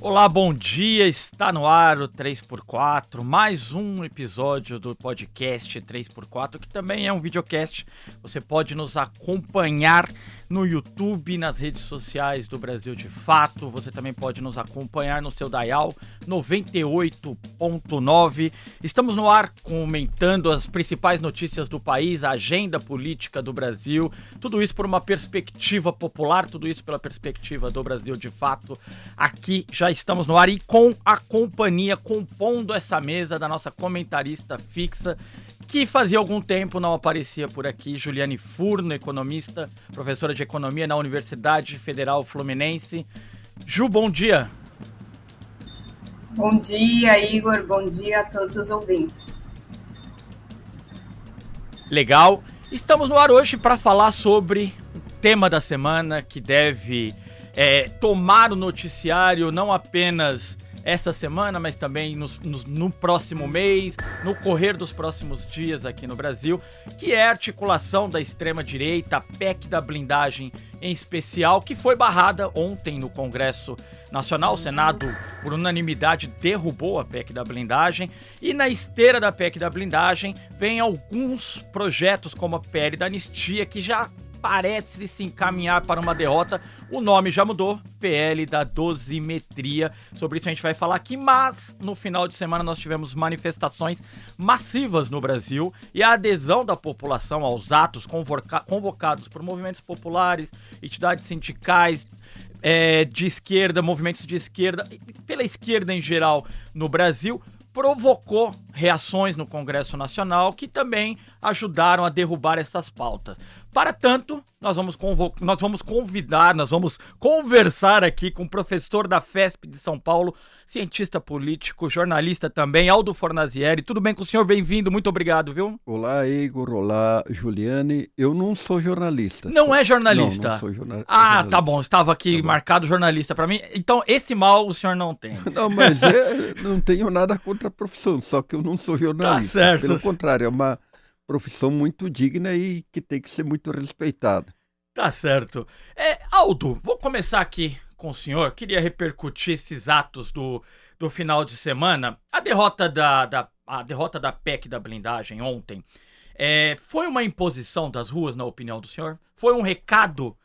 Olá, bom dia, está no ar o 3x4, mais um episódio do podcast 3x4, que também é um videocast. Você pode nos acompanhar no YouTube, nas redes sociais do Brasil de Fato. Você também pode nos acompanhar no seu dial 98.9. Estamos no ar comentando as principais notícias do país, a agenda política do Brasil, tudo isso por uma perspectiva popular, tudo isso pela perspectiva do Brasil de Fato. Aqui já estamos no ar e com a companhia, compondo essa mesa da nossa comentarista fixa, que fazia algum tempo não aparecia por aqui, Juliane Furno, economista, professora de economia na Universidade Federal Fluminense. Ju, bom dia. Bom dia, Igor. Bom dia a todos os ouvintes. Legal. Estamos no ar hoje para falar sobre o tema da semana que deve tomar o noticiário não apenas essa semana, mas também no próximo mês, no correr dos próximos dias aqui no Brasil, que é a articulação da extrema-direita, a PEC da blindagem em especial, que foi barrada ontem no Congresso Nacional. O Senado, por unanimidade, derrubou a PEC da blindagem, e na esteira da PEC da blindagem vem alguns projetos como a PL da anistia, que já parece se encaminhar para uma derrota. O nome já mudou, PL da dosimetria. Sobre isso a gente vai falar aqui, mas no final de semana nós tivemos manifestações massivas no Brasil e a adesão da população aos atos convocados por movimentos populares, entidades sindicais, de esquerda, movimentos de esquerda, pela esquerda em geral no Brasil, provocou reações no Congresso Nacional que também ajudaram a derrubar essas pautas. Para tanto, nós vamos conversar aqui com o professor da FESP de São Paulo, cientista político, jornalista também, Aldo Fornazieri. Tudo bem com o senhor? Bem-vindo, muito obrigado, viu? Olá, Igor. Olá, Juliane. Eu não sou jornalista. Não é jornalista? Não sou jornalista. Ah, tá bom. Estava aqui marcado jornalista para mim. Então, esse mal o senhor não tem. Não, mas não tenho nada contra a profissão, só que eu não sou jornalista. Tá certo. Pelo contrário, é uma profissão muito digna e que tem que ser muito respeitada. Tá certo. Aldo, vou começar aqui com o senhor. Queria repercutir esses atos do final de semana. A derrota da PEC da blindagem ontem foi uma imposição das ruas, na opinião do senhor? Foi um recado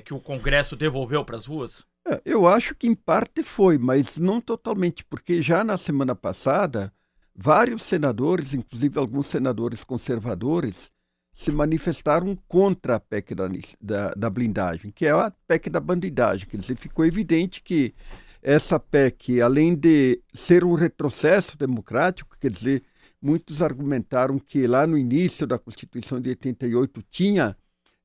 que o Congresso devolveu para as ruas? Eu acho que em parte foi, mas não totalmente, porque já na semana passada, vários senadores, inclusive alguns senadores conservadores, se manifestaram contra a PEC da blindagem, que é a PEC da bandidagem. Quer dizer, ficou evidente que essa PEC, além de ser um retrocesso democrático, quer dizer, muitos argumentaram que lá no início da Constituição de 88 tinha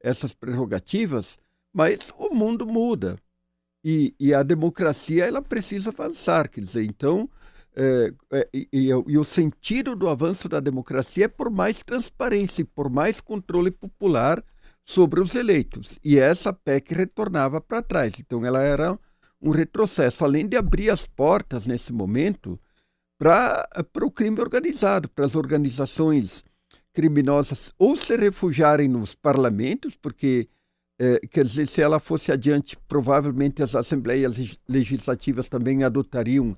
essas prerrogativas, mas o mundo muda e a democracia ela precisa avançar, quer dizer, então o sentido do avanço da democracia é por mais transparência e por mais controle popular sobre os eleitos. E essa PEC retornava para trás. Então, ela era um retrocesso, além de abrir as portas, nesse momento, para o crime organizado, para as organizações criminosas ou se refugiarem nos parlamentos, porque, quer dizer, se ela fosse adiante, provavelmente as assembleias legislativas também adotariam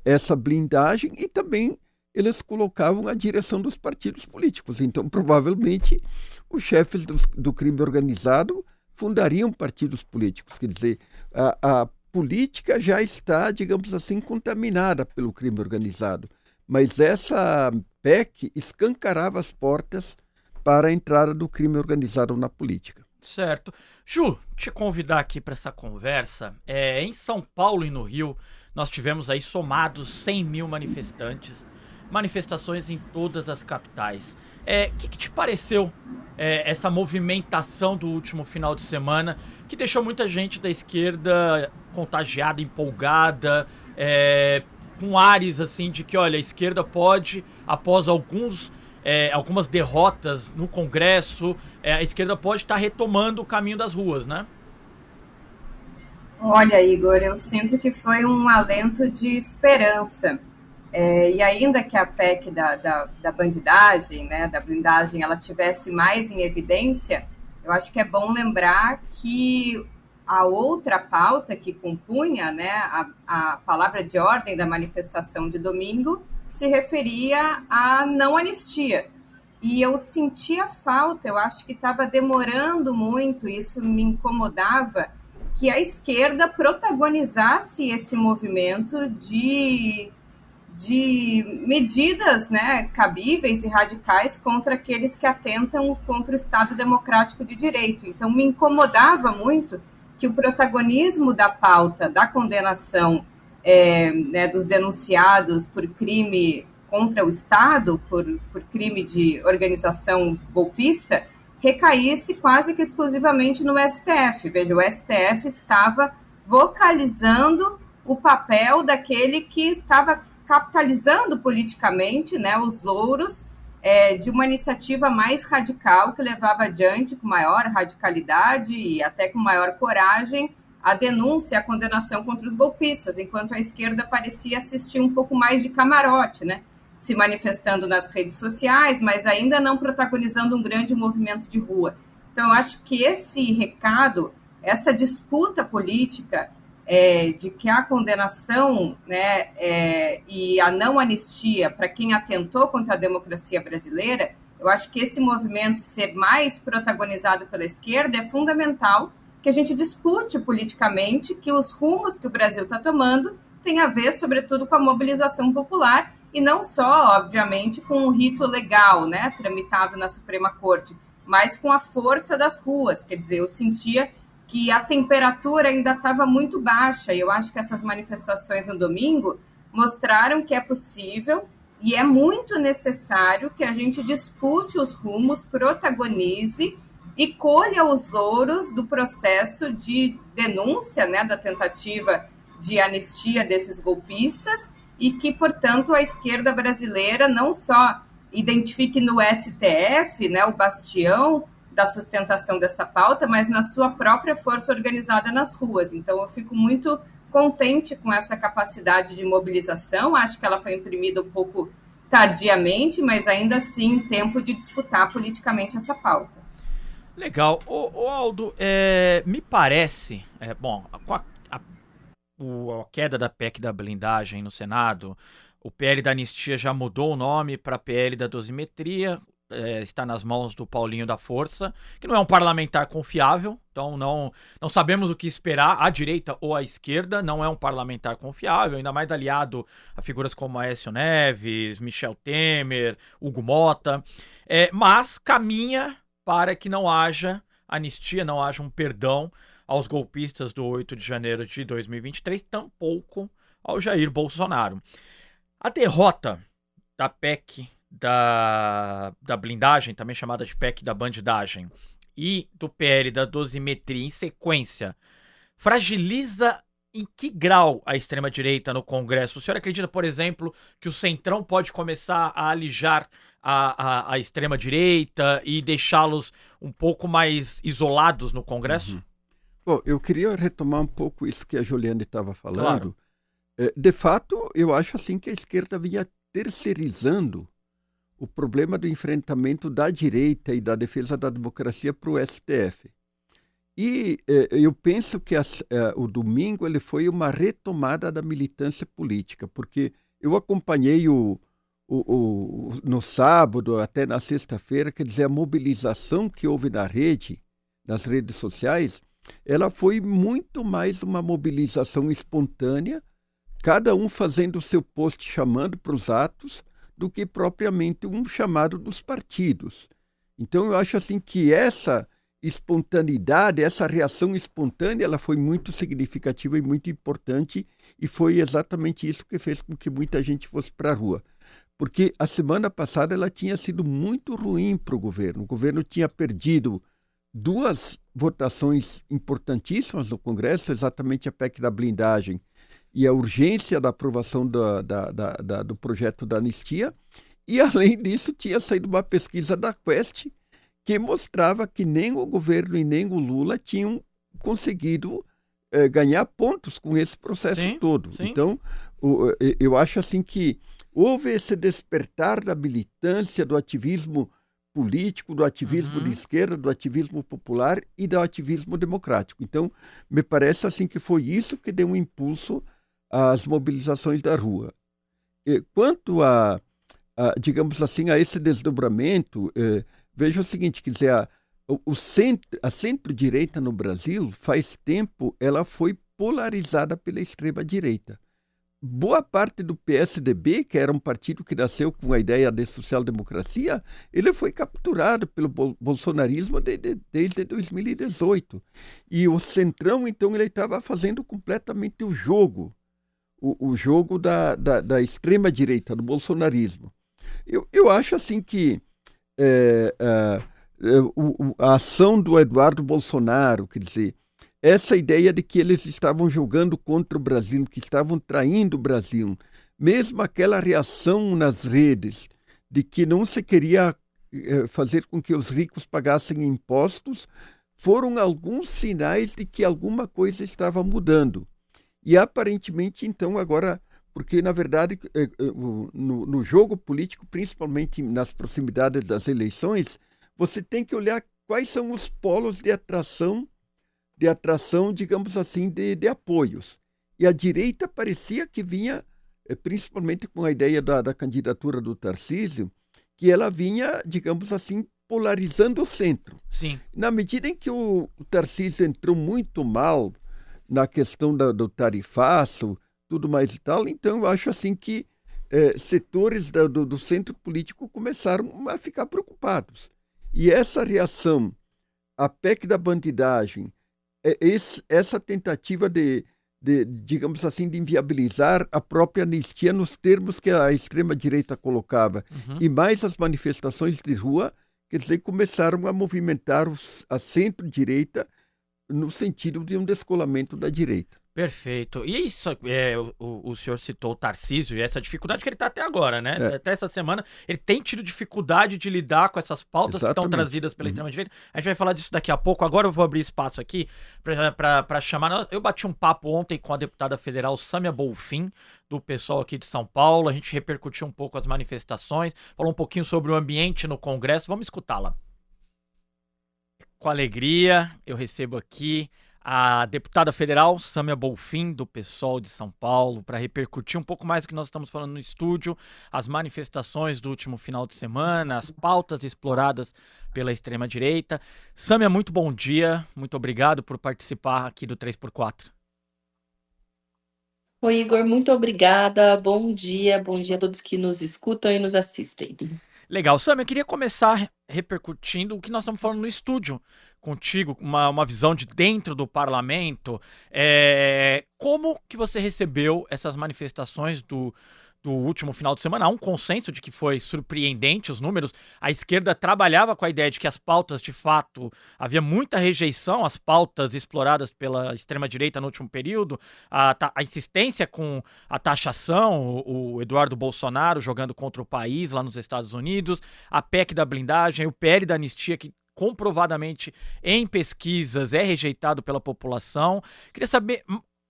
essa blindagem e também eles colocavam a direção dos partidos políticos. Então, provavelmente, os chefes do crime organizado fundariam partidos políticos. Quer dizer, a política já está, digamos assim, contaminada pelo crime organizado. Mas essa PEC escancarava as portas para a entrada do crime organizado na política. Certo. Ju, te convidar aqui para essa conversa. Em São Paulo e no Rio, nós tivemos aí somados 100 mil manifestações em todas as capitais. Que te pareceu essa movimentação do último final de semana, que deixou muita gente da esquerda contagiada, empolgada, com ares assim de que, olha, a esquerda pode, após algumas derrotas no Congresso, a esquerda pode estar retomando o caminho das ruas, né? Olha, Igor, eu sinto que foi um alento de esperança. E ainda que a PEC da bandidagem, né, da blindagem, ela tivesse mais em evidência, eu acho que é bom lembrar que A outra pauta que compunha, né, a palavra de ordem da manifestação de domingo se referia à não anistia. E eu sentia falta, eu acho que estava demorando muito, isso me incomodava, que a esquerda protagonizasse esse movimento de medidas, né, cabíveis e radicais contra aqueles que atentam contra o Estado democrático de direito. Então, me incomodava muito que o protagonismo da pauta da condenação né, dos denunciados por crime contra o Estado, por crime de organização golpista, recaísse quase que exclusivamente no STF. Veja, o STF estava vocalizando o papel daquele que estava capitalizando politicamente, né, os louros de uma iniciativa mais radical que levava adiante com maior radicalidade e até com maior coragem a denúncia, a condenação contra os golpistas, enquanto a esquerda parecia assistir um pouco mais de camarote, né, se manifestando nas redes sociais, mas ainda não protagonizando um grande movimento de rua. Então, eu acho que esse recado, essa disputa política de que a condenação, né, e a não anistia para quem atentou contra a democracia brasileira, eu acho que esse movimento ser mais protagonizado pela esquerda é fundamental que a gente dispute politicamente que os rumos que o Brasil está tomando têm a ver, sobretudo, com a mobilização popular e não só, obviamente, com o rito legal, né, tramitado na Suprema Corte, mas com a força das ruas. Quer dizer, eu sentia que a temperatura ainda estava muito baixa, e eu acho que essas manifestações no domingo mostraram que é possível e é muito necessário que a gente dispute os rumos, protagonize e colha os louros do processo de denúncia, né, da tentativa de anistia desses golpistas, e que, portanto, a esquerda brasileira não só identifique no STF, né, o bastião da sustentação dessa pauta, mas na sua própria força organizada nas ruas. Então, eu fico muito contente com essa capacidade de mobilização. Acho que ela foi imprimida um pouco tardiamente, mas ainda assim tempo de disputar politicamente essa pauta. Legal. Ô Aldo, me parece, com a queda da PEC da blindagem no Senado, o PL da anistia já mudou o nome para PL da dosimetria, está nas mãos do Paulinho da Força, que não é um parlamentar confiável, então não sabemos o que esperar, à direita ou à esquerda, não é um parlamentar confiável, ainda mais aliado a figuras como Aécio Neves, Michel Temer, Hugo Mota, mas caminha para que não haja anistia, não haja um perdão aos golpistas do 8 de janeiro de 2023, tampouco ao Jair Bolsonaro. A derrota da PEC da blindagem, também chamada de PEC da bandidagem, e do PL da dosimetria em sequência, fragiliza em que grau a extrema-direita no Congresso? O senhor acredita, por exemplo, que o Centrão pode começar a alijar a extrema-direita e deixá-los um pouco mais isolados no Congresso? Uhum. Bom, eu queria retomar um pouco isso que a Juliane estava falando. Claro. De fato, eu acho assim que a esquerda vinha terceirizando o problema do enfrentamento da direita e da defesa da democracia para o STF. E eu penso que o domingo ele foi uma retomada da militância política, porque eu acompanhei no sábado até na sexta-feira, quer dizer, a mobilização que houve nas redes sociais, ela foi muito mais uma mobilização espontânea, cada um fazendo o seu post chamando para os atos, do que propriamente um chamado dos partidos. Então eu acho assim que essa espontaneidade, essa reação espontânea, ela foi muito significativa e muito importante, e foi exatamente isso que fez com que muita gente fosse para a rua. Porque a semana passada ela tinha sido muito ruim para o governo. O governo tinha perdido 2 votações importantíssimas no Congresso, exatamente a PEC da blindagem e a urgência da aprovação do projeto da anistia. E, além disso, tinha saído uma pesquisa da Quest que mostrava que nem o governo e nem o Lula tinham conseguido ganhar pontos com esse processo todo. Sim. Então, eu acho assim que houve esse despertar da militância, do ativismo político, do ativismo de Uhum. esquerda, do ativismo popular e do ativismo democrático. Então, me parece assim que foi isso que deu um impulso às mobilizações da rua. Quanto digamos assim, a esse desdobramento, veja o seguinte, quer dizer, a centro-direita no Brasil, faz tempo, ela foi polarizada pela extrema-direita. Boa parte do PSDB, que era um partido que nasceu com a ideia de social-democracia, ele foi capturado pelo bolsonarismo desde 2018. E o Centrão, então, ele estava fazendo completamente o jogo da extrema-direita, do bolsonarismo. Eu acho assim que é, é, a ação do Eduardo Bolsonaro, quer dizer, essa ideia de que eles estavam jogando contra o Brasil, que estavam traindo o Brasil, mesmo aquela reação nas redes de que não se queria fazer com que os ricos pagassem impostos, foram alguns sinais de que alguma coisa estava mudando. E aparentemente, então, agora, porque na verdade, no jogo político, principalmente nas proximidades das eleições, você tem que olhar quais são os polos de atração, digamos assim, de apoios. E a direita parecia que vinha, principalmente com a ideia da candidatura do Tarcísio, que ela vinha, digamos assim, polarizando o centro. Sim. Na medida em que o Tarcísio entrou muito mal na questão do tarifaço, tudo mais e tal, então eu acho assim que setores do centro político começaram a ficar preocupados. E essa reação à PEC da bandidagem, essa tentativa digamos assim, de inviabilizar a própria anistia nos termos que a extrema-direita colocava, Uhum. e mais as manifestações de rua, quer dizer, começaram a movimentar a centro-direita no sentido de um descolamento da direita. Perfeito. E isso, o senhor citou o Tarcísio e essa dificuldade que ele está até agora, né? É, Até essa semana, ele tem tido dificuldade de lidar com essas pautas que estão exatamente. trazidas pela Uhum. extrema-direita. A gente vai falar disso daqui a pouco. Agora eu vou abrir espaço aqui para chamar. Eu bati um papo ontem com a deputada federal Sâmia Bolfin, do pessoal aqui de São Paulo. A gente repercutiu um pouco as manifestações, falou um pouquinho sobre o ambiente no Congresso. Vamos escutá-la. Com alegria, eu recebo aqui a deputada federal Sâmia Bolfin, do PSOL de São Paulo, para repercutir um pouco mais do que nós estamos falando no estúdio, as manifestações do último final de semana, as pautas exploradas pela extrema-direita. Sâmia, muito bom dia, muito obrigado por participar aqui do 3x4. Oi, Igor, muito obrigada. Bom dia a todos que nos escutam e nos assistem. Legal. Sam, eu queria começar repercutindo o que nós estamos falando no estúdio contigo, uma visão de dentro do parlamento. Como que você recebeu essas manifestações do último final de semana? Há um consenso de que foi surpreendente os números. A esquerda trabalhava com a ideia de que as pautas, de fato, havia muita rejeição às pautas exploradas pela extrema-direita no último período, a insistência com a taxação, o Eduardo Bolsonaro jogando contra o país lá nos Estados Unidos, a PEC da blindagem, o PL da anistia, que comprovadamente em pesquisas é rejeitado pela população. Queria saber,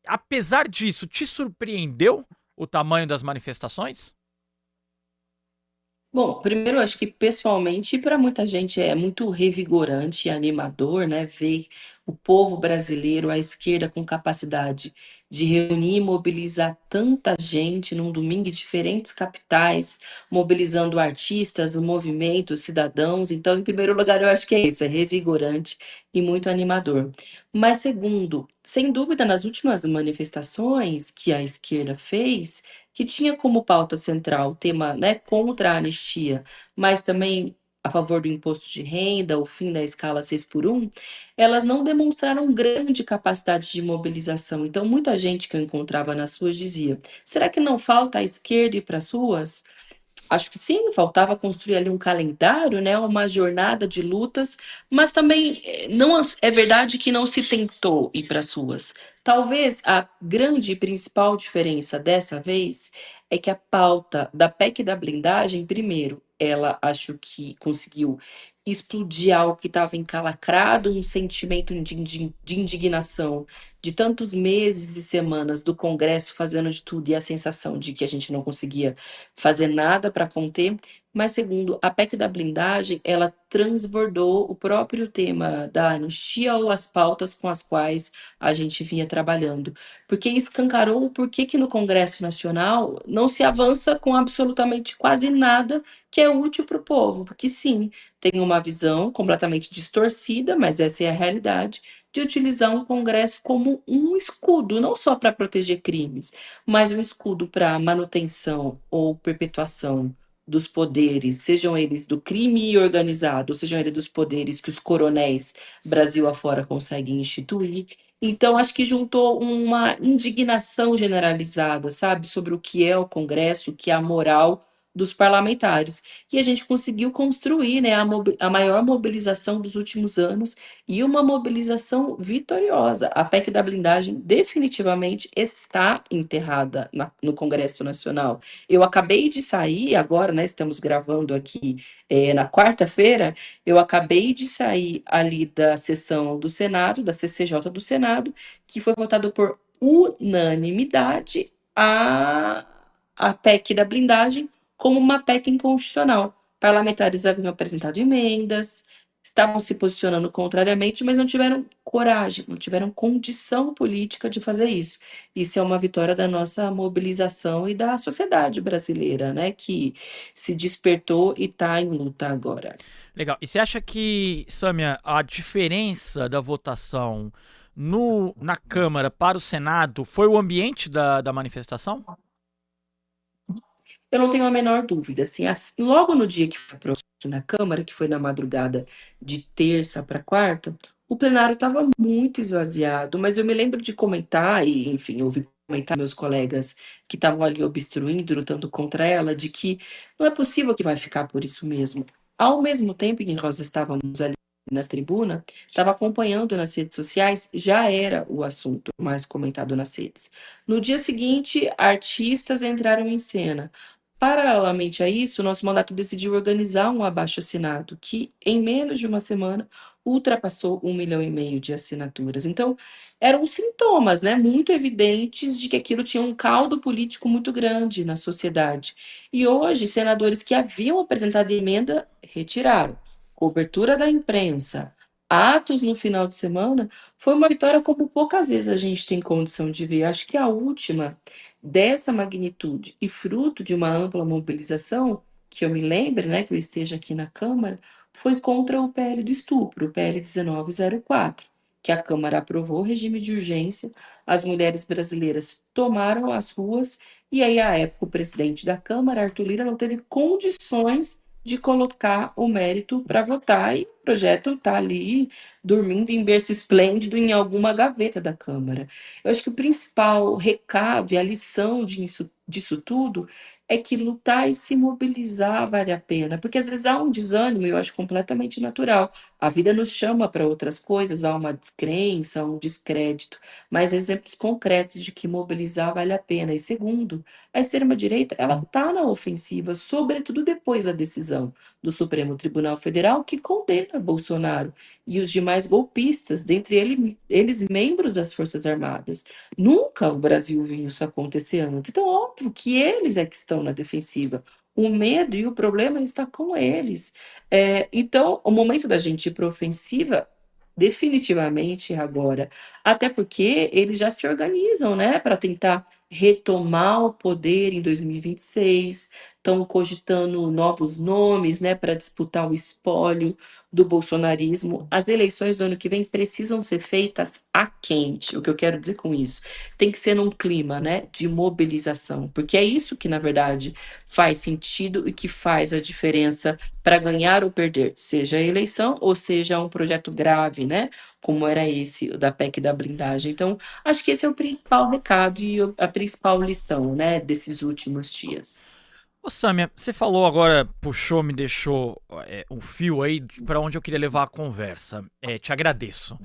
apesar disso, te surpreendeu o tamanho das manifestações? Bom, primeiro, acho que pessoalmente, para muita gente é muito revigorante e animador, né, ver o povo brasileiro, a esquerda, com capacidade de reunir e mobilizar tanta gente num domingo em diferentes capitais, mobilizando artistas, movimentos, cidadãos. Então, em primeiro lugar, eu acho que é isso, é revigorante e muito animador. Mas, segundo, sem dúvida, nas últimas manifestações que a esquerda fez, que tinha como pauta central o tema, né, contra a anistia, mas também a favor do imposto de renda, o fim da escala 6 por 1, elas não demonstraram grande capacidade de mobilização. Então, muita gente que eu encontrava nas ruas dizia: será que não falta a esquerda ir para as ruas? Acho que sim, faltava construir ali um calendário, né, uma jornada de lutas, mas também não é verdade que não se tentou ir para as ruas. Talvez a grande e principal diferença dessa vez é que a pauta da PEC da blindagem, primeiro, ela acho que conseguiu explodir algo que estava encalacrado, um sentimento de indignação de tantos meses e semanas do Congresso fazendo de tudo e a sensação de que a gente não conseguia fazer nada para conter. Mas, segundo, a PEC da blindagem, ela transbordou o próprio tema da anistia ou as pautas com as quais a gente vinha trabalhando, porque escancarou o porquê que no Congresso Nacional não se avança com absolutamente quase nada que é útil para o povo, porque sim, tem uma visão completamente distorcida, mas essa é a realidade, de utilizar um Congresso como um escudo, não só para proteger crimes, mas um escudo para manutenção ou perpetuação dos poderes, sejam eles do crime organizado, sejam eles dos poderes que os coronéis Brasil afora conseguem instituir. Então, acho que juntou uma indignação generalizada, sabe, sobre o que é o Congresso, o que é a moral dos parlamentares. E a gente conseguiu construir, né, a maior mobilização dos últimos anos e uma mobilização vitoriosa. A PEC da blindagem definitivamente está enterrada no Congresso Nacional. Eu acabei de sair agora, né, estamos gravando aqui na quarta-feira, eu acabei de sair ali da sessão do Senado, da CCJ do Senado, que foi votado por unanimidade a PEC da blindagem como uma PEC inconstitucional. Parlamentares haviam apresentado emendas, estavam se posicionando contrariamente, mas não tiveram coragem, não tiveram condição política de fazer isso. Isso é uma vitória da nossa mobilização e da sociedade brasileira, né, que se despertou e está em luta agora. Legal. E você acha que, Sâmia, a diferença da votação na Câmara para o Senado foi o ambiente da manifestação? Eu não tenho a menor dúvida. Assim, logo no dia que foi aprovado aqui na Câmara, que foi na madrugada de terça para quarta, o plenário estava muito esvaziado, mas eu me lembro de comentar, e enfim, ouvi comentar meus colegas que estavam ali obstruindo, lutando contra ela, de que não é possível que vai ficar por isso mesmo. Ao mesmo tempo em que nós estávamos ali na tribuna, estava acompanhando nas redes sociais, já era o assunto mais comentado nas redes. No dia seguinte, artistas entraram em cena. Paralelamente a isso, nosso mandato decidiu organizar um abaixo-assinado que, em menos de uma semana, ultrapassou 1,5 milhão de assinaturas. Então, eram sintomas, né, muito evidentes de que aquilo tinha um caldo político muito grande na sociedade. E hoje, senadores que haviam apresentado emenda retiraram. Cobertura da imprensa, atos no final de semana, foi uma vitória como poucas vezes a gente tem condição de ver. Acho que a última dessa magnitude e fruto de uma ampla mobilização, que eu me lembre, né, que eu esteja aqui na Câmara, foi contra o PL do estupro, o PL 1904, que a Câmara aprovou regime de urgência, as mulheres brasileiras tomaram as ruas, e aí, à época, o presidente da Câmara, Arthur Lira, não teve condições de colocar o mérito para votar, e o projeto está ali, dormindo em berço esplêndido em alguma gaveta da Câmara. Eu acho que o principal recado e a lição disso tudo é que lutar e se mobilizar vale a pena, porque às vezes há um desânimo, e eu acho completamente natural. A vida nos chama para outras coisas, há uma descrença, um descrédito, mas exemplos concretos de que mobilizar vale a pena. E segundo, a extrema-direita, ela está na ofensiva, sobretudo depois da decisão do Supremo Tribunal Federal, que condena Bolsonaro e os demais golpistas, dentre eles membros das Forças Armadas. Nunca o Brasil viu isso acontecer antes. Então, óbvio que eles é que estão na defensiva. O medo e o problema está com eles. Então, o momento da gente ir para a ofensiva, definitivamente agora. Até porque eles já se organizam, né, para tentar retomar o poder em 2026. Estão cogitando novos nomes, né, para disputar o espólio do bolsonarismo. As eleições do ano que vem precisam ser feitas a quente. O que eu quero dizer com isso? Tem que ser num clima, né, de mobilização, porque é isso que, na verdade, faz sentido e que faz a diferença para ganhar ou perder, seja a eleição ou seja um projeto grave, né, como era esse, o da PEC da blindagem. Então, acho que esse é o principal recado e a principal lição, né, desses últimos dias. Ô Sâmia, você falou agora, puxou, me deixou um fio aí para onde eu queria levar a conversa. Te agradeço.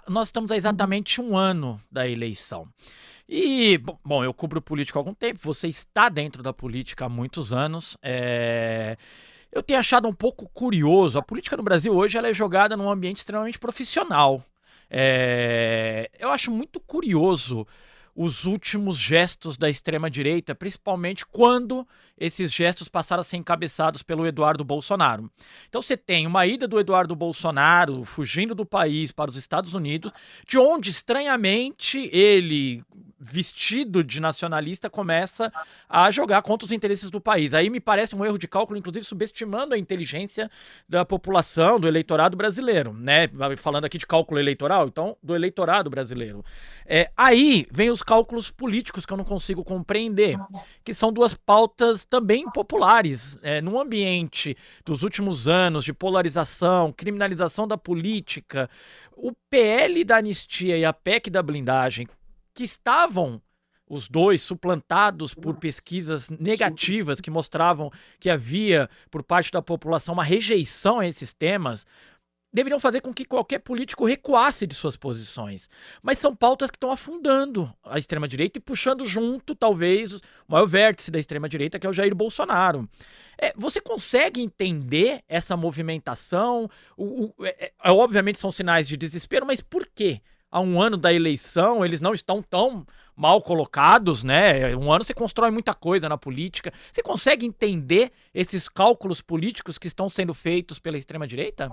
Nós estamos há exatamente um ano da eleição. E, bom, eu cubro política há algum tempo, você está dentro da política há muitos anos. Eu tenho achado um pouco curioso. A política no Brasil hoje ela é jogada num ambiente extremamente profissional. Eu acho muito curioso os últimos gestos da extrema-direita, principalmente quando esses gestos passaram a ser encabeçados pelo Eduardo Bolsonaro. Então você tem uma ida do Eduardo Bolsonaro fugindo do país para os Estados Unidos, de onde, estranhamente, ele, vestido de nacionalista, começa a jogar contra os interesses do país. Aí me parece um erro de cálculo, inclusive subestimando a inteligência da população, do eleitorado brasileiro, né? Falando aqui de cálculo eleitoral, então, do eleitorado brasileiro. Aí vem os cálculos políticos que eu não consigo compreender, que são duas pautas também populares. Num ambiente dos últimos anos de polarização, criminalização da política, o PL da anistia e a PEC da blindagem, que estavam os dois suplantados por pesquisas negativas que mostravam que havia, por parte da população, uma rejeição a esses temas, deveriam fazer com que qualquer político recuasse de suas posições. Mas são pautas que estão afundando a extrema-direita e puxando junto, talvez, o maior vértice da extrema-direita, que é o Jair Bolsonaro. Você consegue entender essa movimentação? Obviamente são sinais de desespero, mas por quê? Há um ano da eleição, eles não estão tão mal colocados, né? Um ano você constrói muita coisa na política. Você consegue entender esses cálculos políticos que estão sendo feitos pela extrema-direita?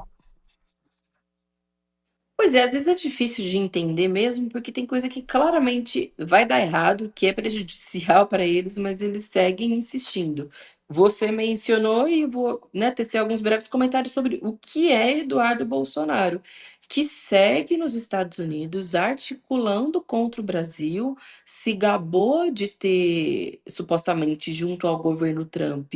Pois é, às vezes é difícil de entender mesmo, porque tem coisa que claramente vai dar errado, que é prejudicial para eles, mas eles seguem insistindo. Você mencionou e vou, né, tecer alguns breves comentários sobre o que é Eduardo Bolsonaro, que segue nos Estados Unidos articulando contra o Brasil, se gabou de ter, supostamente junto ao governo Trump,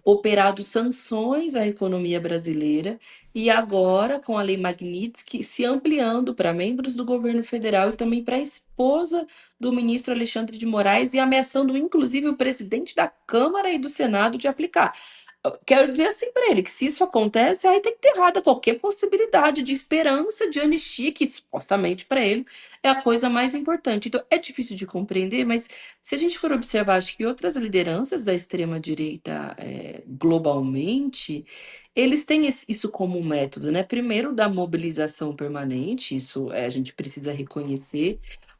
operado sanções à economia brasileira e agora, com a Lei Magnitsky, se ampliando para membros do governo federal e também para a esposa do ministro Alexandre de Moraes e ameaçando, inclusive, o presidente da Câmara e do Senado de aplicar. Eu quero dizer assim para ele que se isso acontece, aí tem que ter errada qualquer possibilidade de esperança de anistia, que supostamente para ele é a coisa mais importante. Então é difícil de compreender, mas se a gente for observar, acho que outras lideranças da extrema-direita globalmente, eles têm isso como um método, né? Primeiro, da mobilização permanente, isso a gente precisa reconhecer,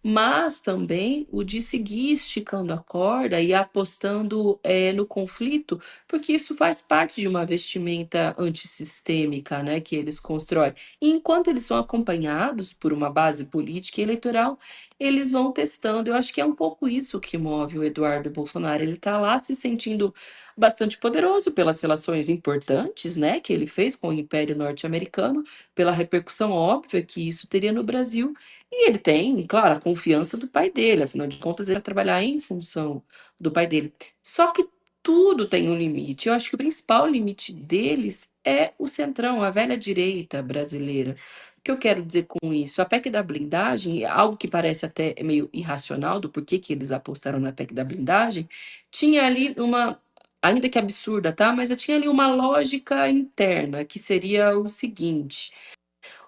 mas também o de seguir esticando a corda e apostando no conflito, porque isso faz parte de uma vestimenta antissistêmica, né, que eles constroem. E enquanto eles são acompanhados por uma base política e eleitoral, eles vão testando. Eu acho que é um pouco isso que move o Eduardo Bolsonaro. Ele está lá se sentindo bastante poderoso pelas relações importantes, né, que ele fez com o Império Norte-Americano, pela repercussão óbvia que isso teria no Brasil, e ele tem, claro, a confiança do pai dele, afinal de contas, ele vai trabalhar em função do pai dele. Só que tudo tem um limite. Eu acho que o principal limite deles é o centrão, a velha direita brasileira. O que eu quero dizer com isso? A PEC da blindagem, algo que parece até meio irracional do porquê que eles apostaram na PEC da blindagem, tinha ali uma, ainda que absurda, tá? Mas tinha ali uma lógica interna, que seria o seguinte: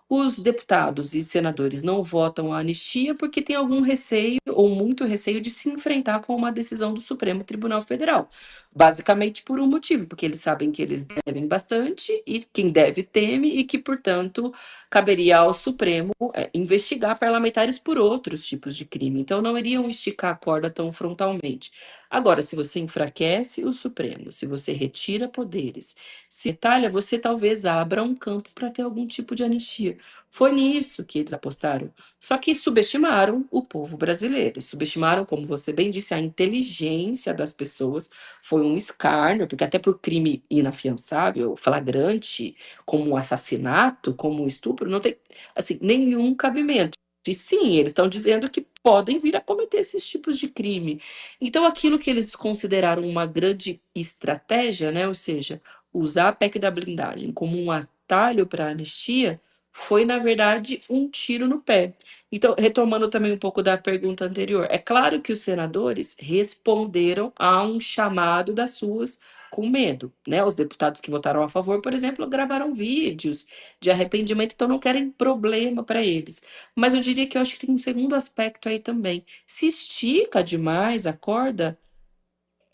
os deputados e senadores não votam a anistia porque tem algum receio, ou muito receio, de se enfrentar com uma decisão do Supremo Tribunal Federal. Basicamente por um motivo, porque eles sabem que eles devem bastante e quem deve teme, e que, portanto, caberia ao Supremo investigar parlamentares por outros tipos de crime. Então, não iriam esticar a corda tão frontalmente. Agora, se você enfraquece o Supremo, se você retira poderes, se retalha, você talvez abra um campo para ter algum tipo de anistia. Foi nisso que eles apostaram. Só que subestimaram o povo brasileiro, subestimaram, como você bem disse, a inteligência das pessoas. Foi um escárnio, porque até por crime inafiançável, flagrante, como um assassinato, como um estupro, não tem assim nenhum cabimento. E sim, eles estão dizendo que podem vir a cometer esses tipos de crime. Então, aquilo que eles consideraram uma grande estratégia, né, ou seja, usar a PEC da blindagem como um atalho para a anistia, foi, na verdade, um tiro no pé. Então, retomando também um pouco da pergunta anterior, é claro que os senadores responderam a um chamado das ruas com medo, né? Os deputados que votaram a favor, por exemplo, gravaram vídeos de arrependimento, então não querem problema para eles. Mas eu diria que eu acho que tem um segundo aspecto aí também. Se estica demais a corda,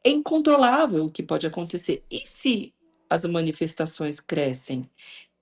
é incontrolável o que pode acontecer. E se as manifestações crescem?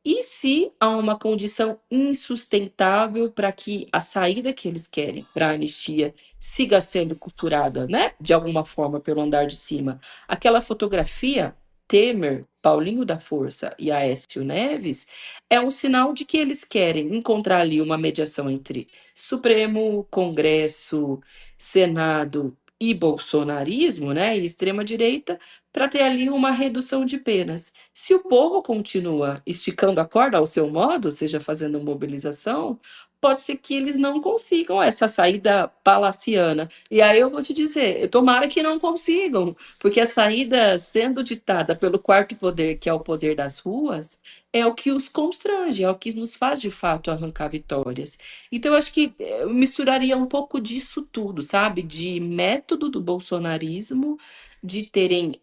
E se há uma condição insustentável para que a saída que eles querem para a anistia siga sendo costurada, né, de alguma forma pelo andar de cima? Aquela fotografia Temer, Paulinho da Força e Aécio Neves é um sinal de que eles querem encontrar ali uma mediação entre Supremo, Congresso, Senado e bolsonarismo, né, e extrema-direita, para ter ali uma redução de penas. Se o povo continua esticando a corda ao seu modo, seja fazendo mobilização, pode ser que eles não consigam essa saída palaciana. E aí eu vou te dizer, tomara que não consigam, porque a saída sendo ditada pelo quarto poder, que é o poder das ruas, é o que os constrange, é o que nos faz de fato arrancar vitórias. Então eu acho que eu misturaria um pouco disso tudo, sabe? De método do bolsonarismo, de terem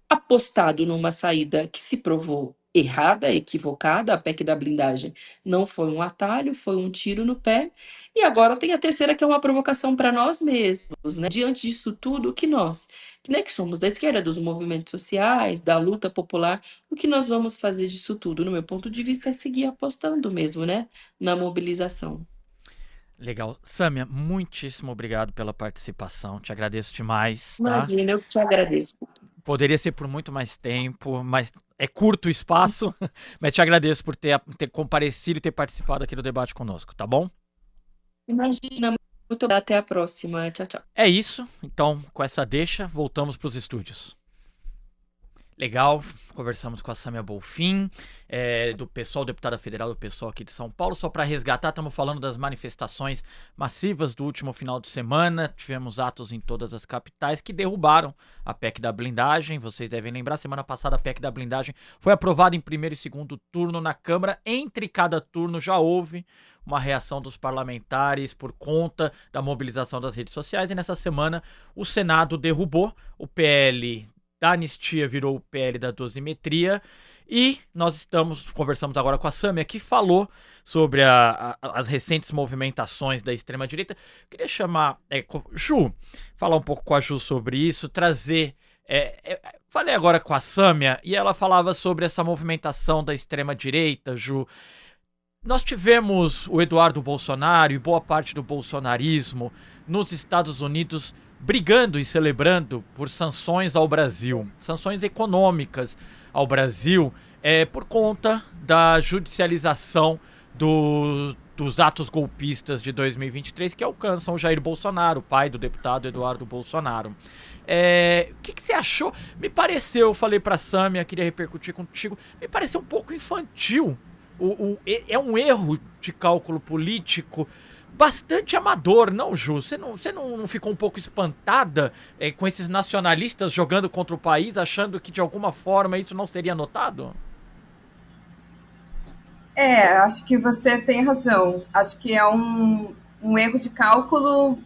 apostado numa saída que se provou errada, equivocada. A PEC da blindagem não foi um atalho, foi um tiro no pé. E agora tem a terceira, que é uma provocação para nós mesmos, né? Diante disso tudo, o que nós, que, né, que somos da esquerda, dos movimentos sociais, da luta popular, o que nós vamos fazer disso tudo? No meu ponto de vista, é seguir apostando mesmo, né, na mobilização. Legal. Sâmia, muitíssimo obrigado pela participação. Te agradeço demais, tá? Imagina, eu que te agradeço. Poderia ser por muito mais tempo, mas é curto o espaço. Mas te agradeço por ter comparecido e ter participado aqui do debate conosco, tá bom? Imagina, muito obrigada. Até a próxima. Tchau, tchau. É isso. Então, com essa deixa, voltamos para os estúdios. Legal, conversamos com a Sâmia Bonfim, do PSOL, deputada federal do PSOL aqui de São Paulo. Só para resgatar, estamos falando das manifestações massivas do último final de semana. Tivemos atos em todas as capitais que derrubaram a PEC da blindagem. Vocês devem lembrar, semana passada a PEC da blindagem foi aprovada em primeiro e segundo turno na Câmara. Entre cada turno já houve uma reação dos parlamentares por conta da mobilização das redes sociais. E nessa semana o Senado derrubou o PL da anistia, virou o PL da dosimetria, e nós conversamos agora com a Sâmia, que falou sobre as recentes movimentações da extrema-direita. Queria chamar Ju, falar um pouco com a Ju sobre isso, trazer... falei agora com a Sâmia, e ela falava sobre essa movimentação da extrema-direita, Ju. Nós tivemos o Eduardo Bolsonaro e boa parte do bolsonarismo nos Estados Unidos brigando e celebrando por sanções ao Brasil, sanções econômicas ao Brasil, por conta da judicialização dos atos golpistas de 2023 que alcançam o Jair Bolsonaro, pai do deputado Eduardo Bolsonaro. O que você achou? Me pareceu, eu falei pra Sâmia, queria repercutir contigo, me pareceu um pouco infantil. É um erro de cálculo político bastante amador, não, Ju? Você não ficou um pouco espantada com esses nacionalistas jogando contra o país, achando que de alguma forma isso não seria notado? Acho que você tem razão. Acho que é um erro de cálculo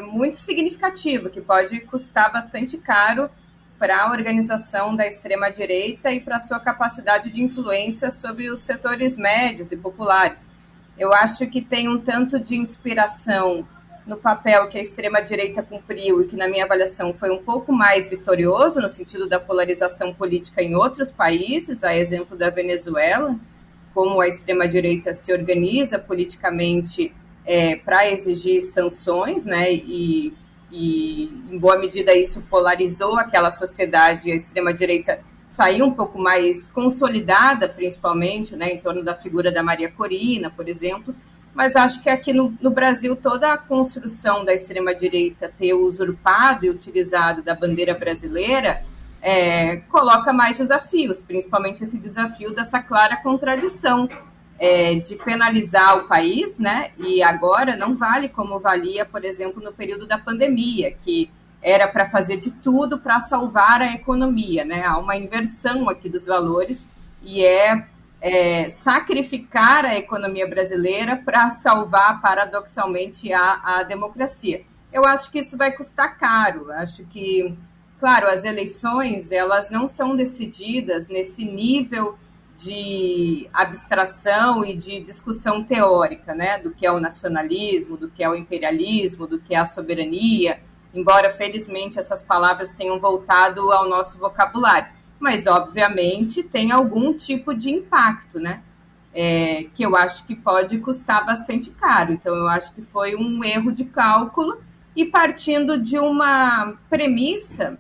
muito significativo, que pode custar bastante caro para a organização da extrema-direita e para a sua capacidade de influência sobre os setores médios e populares. Eu acho que tem um tanto de inspiração no papel que a extrema-direita cumpriu e que, na minha avaliação, foi um pouco mais vitorioso no sentido da polarização política em outros países, a exemplo da Venezuela, como a extrema-direita se organiza politicamente para exigir sanções, né, e em boa medida isso polarizou aquela sociedade. A extrema-direita saiu um pouco mais consolidada, principalmente, né, em torno da figura da Maria Corina, por exemplo, mas acho que aqui no Brasil toda a construção da extrema-direita ter usurpado e utilizado da bandeira brasileira coloca mais desafios, principalmente esse desafio dessa clara contradição de penalizar o país, né, e agora não vale como valia, por exemplo, no período da pandemia, que era para fazer de tudo para salvar a economia, né? Há uma inversão aqui dos valores e sacrificar a economia brasileira para salvar, paradoxalmente, a democracia. Eu acho que isso vai custar caro. Acho que, claro, as eleições elas não são decididas nesse nível de abstração e de discussão teórica, né? Do que é o nacionalismo, do que é o imperialismo, do que é a soberania, embora, felizmente, essas palavras tenham voltado ao nosso vocabulário. mas obviamente tem algum tipo de impacto, né? Que eu acho que pode custar bastante caro. Então, eu acho que foi um erro de cálculo e partindo de uma premissa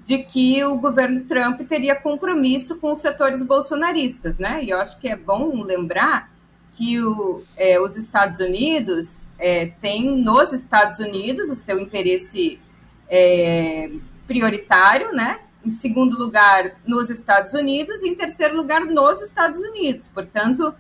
de que o governo Trump teria compromisso com os setores bolsonaristas, né? E eu acho que é bom lembrar que os Estados Unidos têm nos Estados Unidos o seu interesse prioritário, né? Em segundo lugar, nos Estados Unidos, e em terceiro lugar, nos Estados Unidos. Portanto,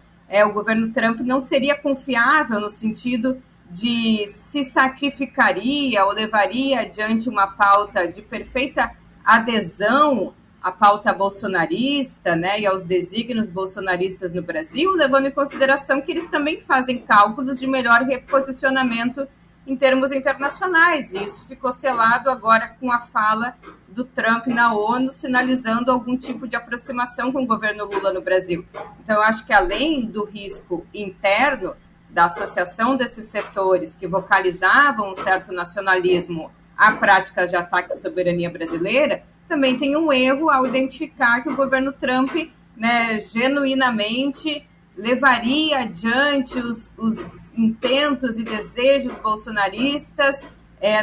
o governo Trump não seria confiável no sentido de se sacrificaria ou levaria adiante uma pauta de perfeita adesão à pauta bolsonarista, né, e aos desígnios bolsonaristas no Brasil, levando em consideração que eles também fazem cálculos de melhor reposicionamento em termos internacionais. E isso ficou selado agora com a fala do Trump na ONU, sinalizando algum tipo de aproximação com o governo Lula no Brasil. Então, eu acho que além do risco interno da associação desses setores que vocalizavam um certo nacionalismo a práticas de ataque à soberania brasileira, também tem um erro ao identificar que o governo Trump, né, genuinamente levaria adiante os intentos e desejos bolsonaristas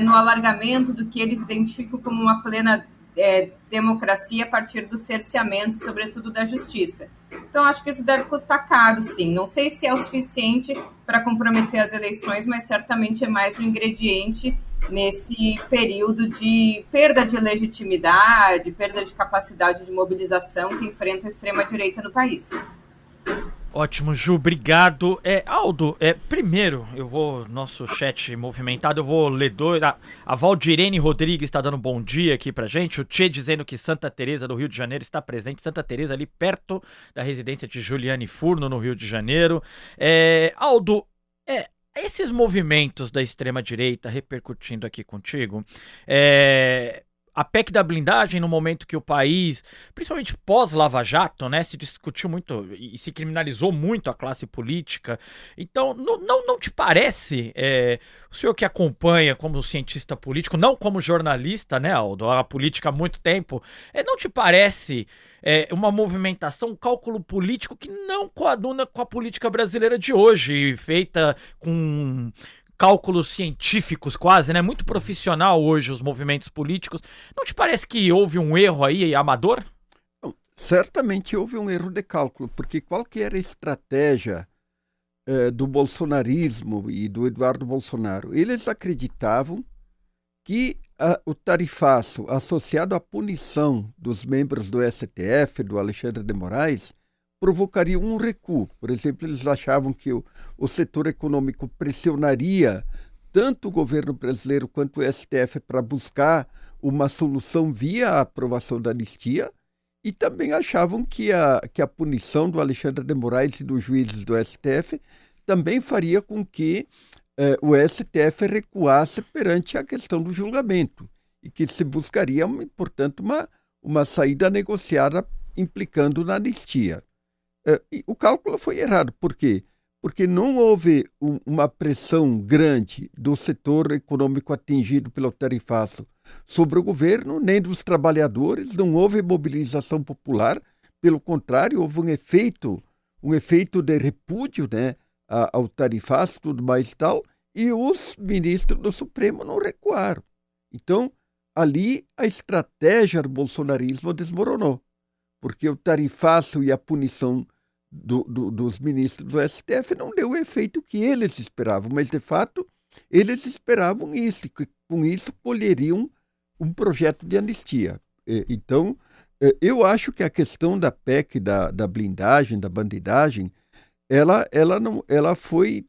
no alargamento do que eles identificam como uma plena democracia a partir do cerceamento, sobretudo da justiça. Então, acho que isso deve custar caro, sim. Não sei se é o suficiente para comprometer as eleições, mas certamente é mais um ingrediente nesse período de perda de legitimidade, perda de capacidade de mobilização que enfrenta a extrema-direita no país. Ótimo, Ju, obrigado. Aldo, primeiro, nosso chat movimentado, eu vou ler dois. A Valdirene Rodrigues está dando um bom dia aqui pra gente. O Tchê dizendo que Santa Teresa do Rio de Janeiro está presente. Santa Teresa ali perto da residência de Juliane Furno, no Rio de Janeiro. Aldo, esses movimentos da extrema-direita repercutindo aqui contigo, a PEC da blindagem, no momento que o país, principalmente pós-Lava Jato, né, se discutiu muito e se criminalizou muito a classe política. Então, não te parece, o senhor que acompanha como cientista político, não como jornalista, né, Aldo, a política há muito tempo, não te parece uma movimentação, um cálculo político que não coaduna com a política brasileira de hoje, feita com cálculos científicos quase, né? Muito profissional hoje os movimentos políticos. Não te parece que houve um erro aí amador? Certamente houve um erro de cálculo, porque qual que era a estratégia do bolsonarismo e do Eduardo Bolsonaro? Eles acreditavam que o tarifaço associado à punição dos membros do STF, do Alexandre de Moraes, provocaria um recuo. Por exemplo, eles achavam que o setor econômico pressionaria tanto o governo brasileiro quanto o STF para buscar uma solução via a aprovação da anistia, e também achavam que a punição do Alexandre de Moraes e dos juízes do STF também faria com que o STF recuasse perante a questão do julgamento e que se buscaria, portanto, uma saída negociada implicando na anistia. E o cálculo foi errado. Por quê? Porque não houve uma pressão grande do setor econômico atingido pelo tarifaço sobre o governo, nem dos trabalhadores, não houve mobilização popular, pelo contrário, houve um efeito de repúdio, né, ao tarifaço, tudo mais e tal, e os ministros do Supremo não recuaram. Então, ali a estratégia do bolsonarismo desmoronou, porque o tarifaço e a punição dos ministros do STF não deu o efeito que eles esperavam, mas de fato eles esperavam isso, que com isso colheriam um projeto de anistia. Então, eu acho que a questão da PEC, da blindagem, da bandidagem, ela foi...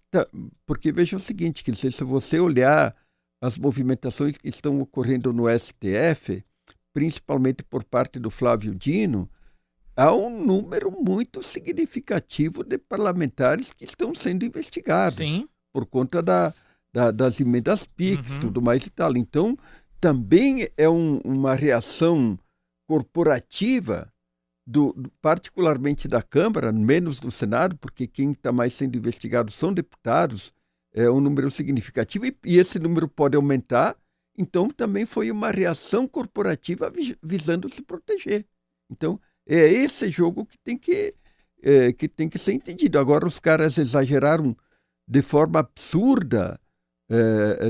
Porque veja o seguinte, que se você olhar as movimentações que estão ocorrendo no STF, principalmente por parte do Flávio Dino, há um número muito significativo de parlamentares que estão sendo investigados. Sim. Por conta das emendas PIX, tudo mais e tal. Então, também é uma reação corporativa, particularmente da Câmara, menos do Senado, porque quem está mais sendo investigado são deputados, é um número significativo, e esse número pode aumentar. Então, também foi uma reação corporativa visando se proteger. Então, é esse jogo que tem que ser entendido. Agora, os caras exageraram de forma absurda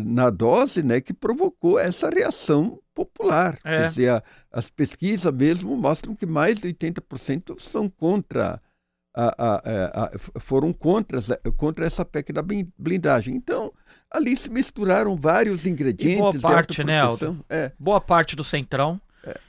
na dose, né, que provocou essa reação popular. Quer dizer, as pesquisas mesmo mostram que mais de 80% são contra foram contra essa PEC da blindagem. Então, ali se misturaram vários ingredientes. E boa parte, né, Aldo? Boa parte do Centrão.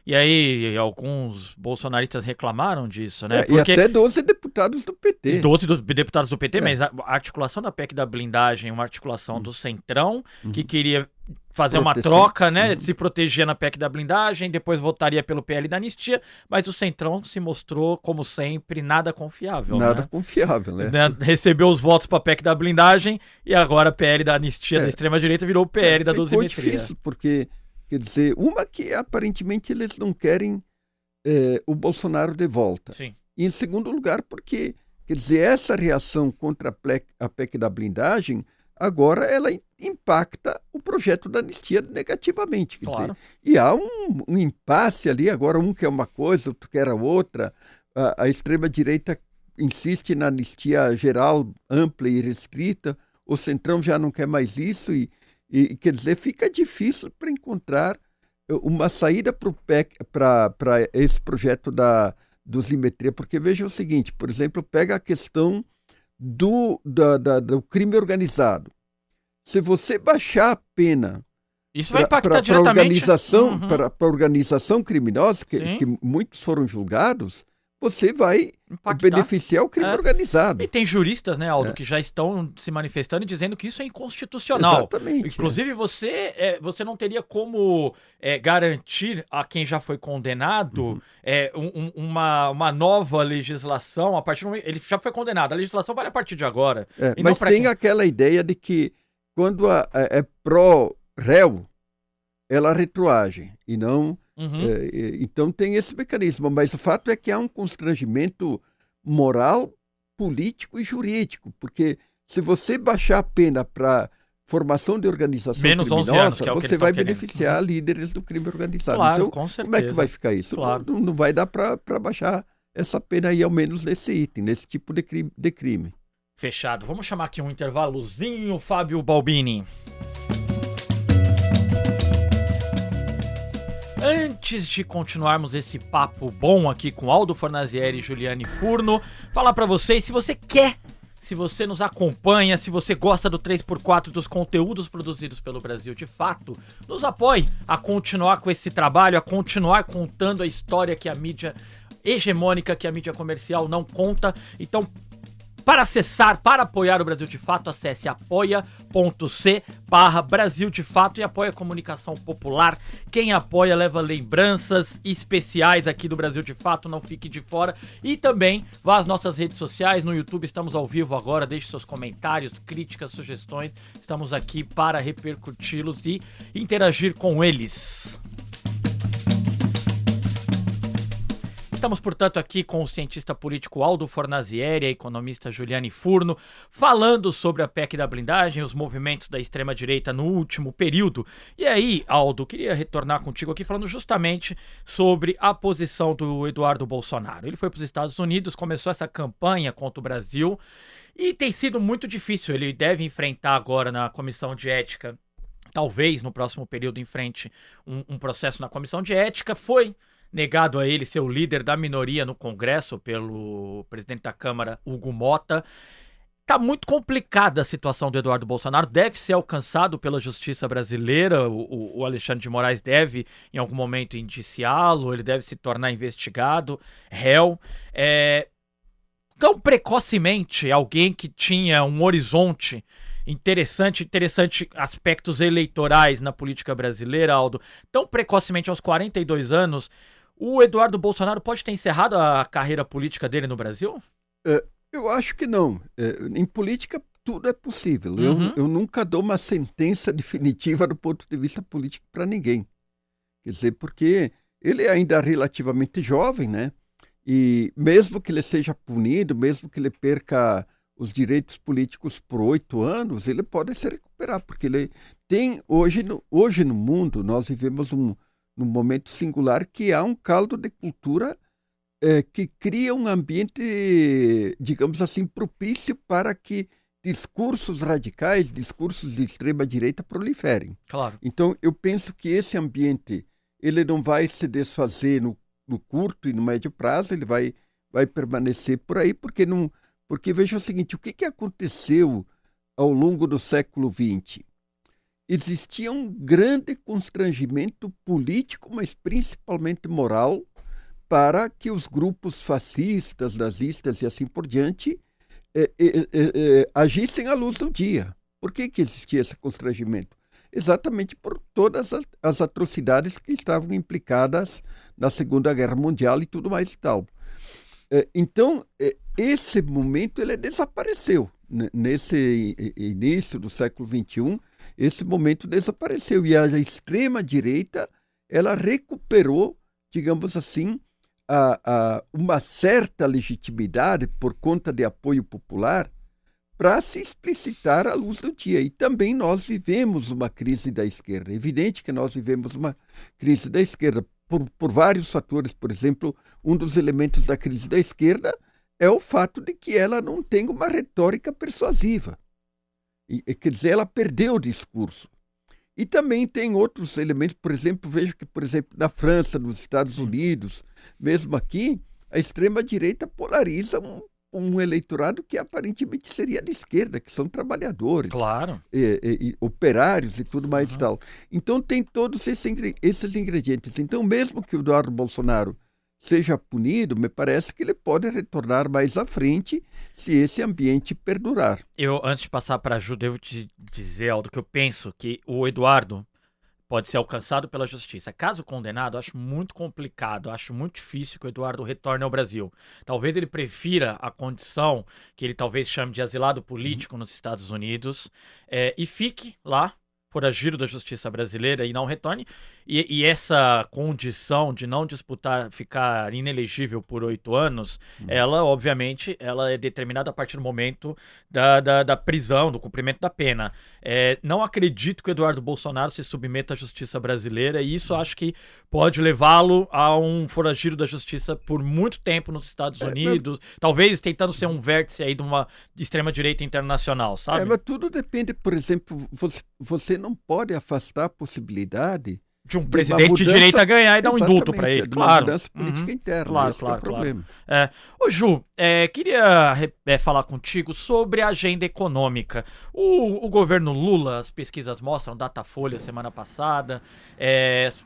E aí, alguns bolsonaristas reclamaram disso, né? Porque... E até 12 deputados do PT. 12 deputados do PT, mas a articulação da PEC da blindagem, uma articulação do Centrão, que queria fazer uma troca, né? Se proteger na PEC da blindagem, depois votaria pelo PL da anistia, mas o Centrão se mostrou, como sempre, nada confiável. Nada confiável, né? Recebeu os votos para a PEC da blindagem e agora o PL da anistia da extrema-direita virou o PL da dosimetria. Ficou difícil, porque... Quer dizer, uma que aparentemente eles não querem o Bolsonaro de volta. Sim. E em segundo lugar, porque, quer dizer, essa reação contra a PEC da blindagem, agora ela impacta o projeto da anistia negativamente. Quer dizer, e há um impasse ali, agora um quer uma coisa, outro quer a outra. A extrema-direita insiste na anistia geral, ampla e restrita, o Centrão já não quer mais isso e quer dizer, fica difícil para encontrar uma saída para esse projeto da dosimetria, porque veja o seguinte, por exemplo, pega a questão do crime organizado. Se você baixar a pena isso vai impactar diretamente para a organização criminosa, que muitos foram julgados, você vai beneficiar o crime organizado. E tem juristas, né, Aldo, que já estão se manifestando e dizendo que isso é inconstitucional. Exatamente. Inclusive, você não teria como garantir a quem já foi condenado uma nova legislação a partir do momento... Ele já foi condenado, a legislação vale a partir de agora. Mas tem aquela ideia de que quando é pró-réu, ela retroage e não... Então tem esse mecanismo, mas o fato é que há um constrangimento moral, político e jurídico, porque se você baixar a pena para formação de organização menos criminosa, 11 anos, que é o que você vai beneficiar líderes do crime organizado. Claro, então, com certeza. Como é que vai ficar isso? Claro. Não vai dar para baixar essa pena aí, ao menos nesse item, nesse tipo de crime. Fechado. Vamos chamar aqui um intervalozinho, Fábio Balbini. Antes de continuarmos esse papo bom aqui com Aldo Fornazieri e Juliane Furno, falar pra vocês, se você nos acompanha, se você gosta do 3x4, dos conteúdos produzidos pelo Brasil de Fato, nos apoie a continuar com esse trabalho, a continuar contando a história que a mídia hegemônica, que a mídia comercial não conta. Então, para apoiar o Brasil de Fato, acesse apoia.c/Brasil de Fato e apoia a comunicação popular. Quem apoia leva lembranças especiais aqui do Brasil de Fato, não fique de fora. E também vá às nossas redes sociais, no YouTube estamos ao vivo agora, deixe seus comentários, críticas, sugestões. Estamos aqui para repercuti-los e interagir com eles. Estamos, portanto, aqui com o cientista político Aldo Fornazieri, a economista Juliane Furno, falando sobre a PEC da blindagem, os movimentos da extrema-direita no último período. E aí, Aldo, queria retornar contigo aqui falando justamente sobre a posição do Eduardo Bolsonaro. Ele foi para os Estados Unidos, começou essa campanha contra o Brasil e tem sido muito difícil. Ele deve enfrentar agora na Comissão de Ética, talvez no próximo período enfrente um processo na Comissão de Ética. Foi negado a ele ser o líder da minoria no Congresso pelo presidente da Câmara, Hugo Mota. Tá muito complicada a situação do Eduardo Bolsonaro, deve ser alcançado pela justiça brasileira, o Alexandre de Moraes deve em algum momento indiciá-lo, ele deve se tornar investigado, réu. Tão precocemente, alguém que tinha um horizonte interessante aspectos eleitorais na política brasileira, Aldo, tão precocemente aos 42 anos, o Eduardo Bolsonaro pode ter encerrado a carreira política dele no Brasil? Eu acho que não. Em política, tudo é possível. Eu nunca dou uma sentença definitiva do ponto de vista político para ninguém. Quer dizer, porque ele é ainda relativamente jovem, né? E mesmo que ele seja punido, mesmo que ele perca os direitos políticos por 8 anos, ele pode se recuperar, porque ele tem, hoje no mundo, nós vivemos num momento singular que há um caldo de cultura que cria um ambiente, digamos assim, propício para que discursos radicais, discursos de extrema-direita proliferem. Claro. Então, eu penso que esse ambiente ele não vai se desfazer no curto e no médio prazo, ele vai permanecer por aí, porque veja o seguinte, o que aconteceu ao longo do século XX? Existia um grande constrangimento político, mas principalmente moral, para que os grupos fascistas, nazistas e assim por diante agissem à luz do dia. Por que existia esse constrangimento? Exatamente por todas as atrocidades que estavam implicadas na Segunda Guerra Mundial e tudo mais e tal. Então, esse momento ele desapareceu. Nesse início do século XXI, esse momento desapareceu. E a extrema-direita ela recuperou, digamos assim, uma certa legitimidade por conta de apoio popular para se explicitar à luz do dia. E também nós vivemos uma crise da esquerda. É evidente que nós vivemos uma crise da esquerda por vários fatores. Por exemplo, um dos elementos da crise da esquerda é o fato de que ela não tem uma retórica persuasiva. Quer dizer, ela perdeu o discurso. E também tem outros elementos, por exemplo, vejo que, por exemplo, na França, nos Estados Unidos, mesmo aqui, a extrema-direita polariza um eleitorado que aparentemente seria de esquerda, que são trabalhadores, Claro. operários e tudo mais e tal. Então tem todos esses ingredientes. Então mesmo que o Eduardo Bolsonaro seja punido, me parece que ele pode retornar mais à frente se esse ambiente perdurar. Eu, antes de passar para a Ju, devo te dizer, Aldo, que eu penso que o Eduardo pode ser alcançado pela justiça. Caso condenado, acho muito complicado, acho muito difícil que o Eduardo retorne ao Brasil. Talvez ele prefira a condição que ele talvez chame de asilado político nos Estados Unidos e fique lá, foragido da justiça brasileira e não retorne. E essa condição de não disputar, ficar inelegível por 8 anos, ela, obviamente, ela é determinada a partir do momento da prisão, do cumprimento da pena. Não acredito que o Eduardo Bolsonaro se submeta à justiça brasileira e isso acho que pode levá-lo a um foragido da justiça por muito tempo nos Estados Unidos, talvez tentando ser um vértice aí de uma extrema-direita internacional, sabe? Mas tudo depende, por exemplo, você não pode afastar a possibilidade de um presidente de direita ganhar e dar um indulto para ele, de uma claro. mudança política interna, Claro, esse claro, é o problema. Ô Ju, queria falar contigo sobre a agenda econômica. O governo Lula, as pesquisas mostram, Datafolha semana passada,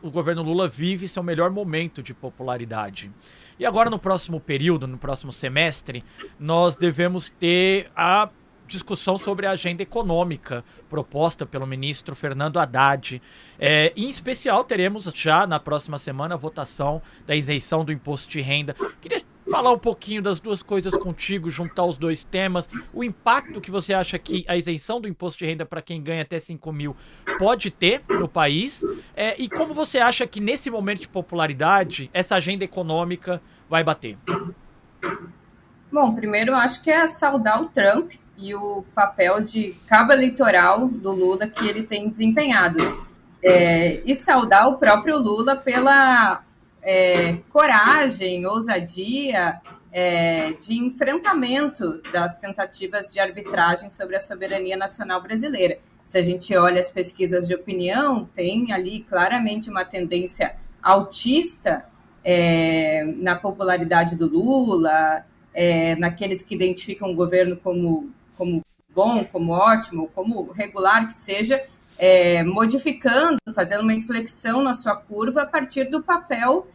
o governo Lula vive seu melhor momento de popularidade. E agora no próximo período, no próximo semestre, nós devemos ter a discussão sobre a agenda econômica proposta pelo ministro Fernando Haddad. Em especial, teremos já na próxima semana a votação da isenção do imposto de renda. Queria falar um pouquinho das duas coisas contigo, juntar os dois temas. O impacto que você acha que a isenção do imposto de renda para quem ganha até 5 mil pode ter no país. E como você acha que nesse momento de popularidade essa agenda econômica vai bater? Bom, primeiro eu acho que é saudar o Trump e o papel de cabo eleitoral do Lula que ele tem desempenhado. E saudar o próprio Lula pela coragem, ousadia de enfrentamento das tentativas de arbitragem sobre a soberania nacional brasileira. Se a gente olha as pesquisas de opinião, tem ali claramente uma tendência altista na popularidade do Lula, naqueles que identificam o governo como bom, como ótimo, como regular que seja, modificando, fazendo uma inflexão na sua curva a partir do papel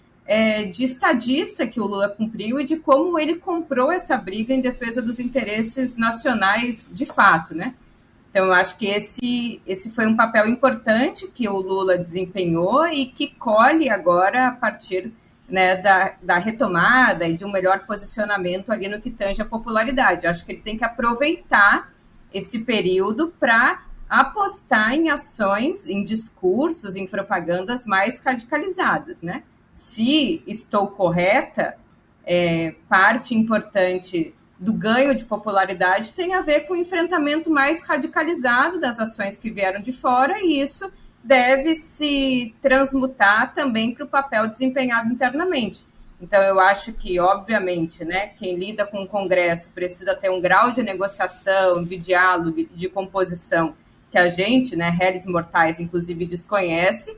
de estadista que o Lula cumpriu e de como ele comprou essa briga em defesa dos interesses nacionais de fato, né? Então, eu acho que esse foi um papel importante que o Lula desempenhou e que colhe agora a partir da retomada e de um melhor posicionamento ali no que tange a popularidade. Acho que ele tem que aproveitar esse período para apostar em ações, em discursos, em propagandas mais radicalizadas, né? Se estou correta, parte importante do ganho de popularidade tem a ver com o enfrentamento mais radicalizado das ações que vieram de fora, e isso deve se transmutar também para o papel desempenhado internamente. Então, eu acho que, obviamente, né, quem lida com o Congresso precisa ter um grau de negociação, de diálogo, de composição que a gente, né, réis mortais, inclusive, desconhece,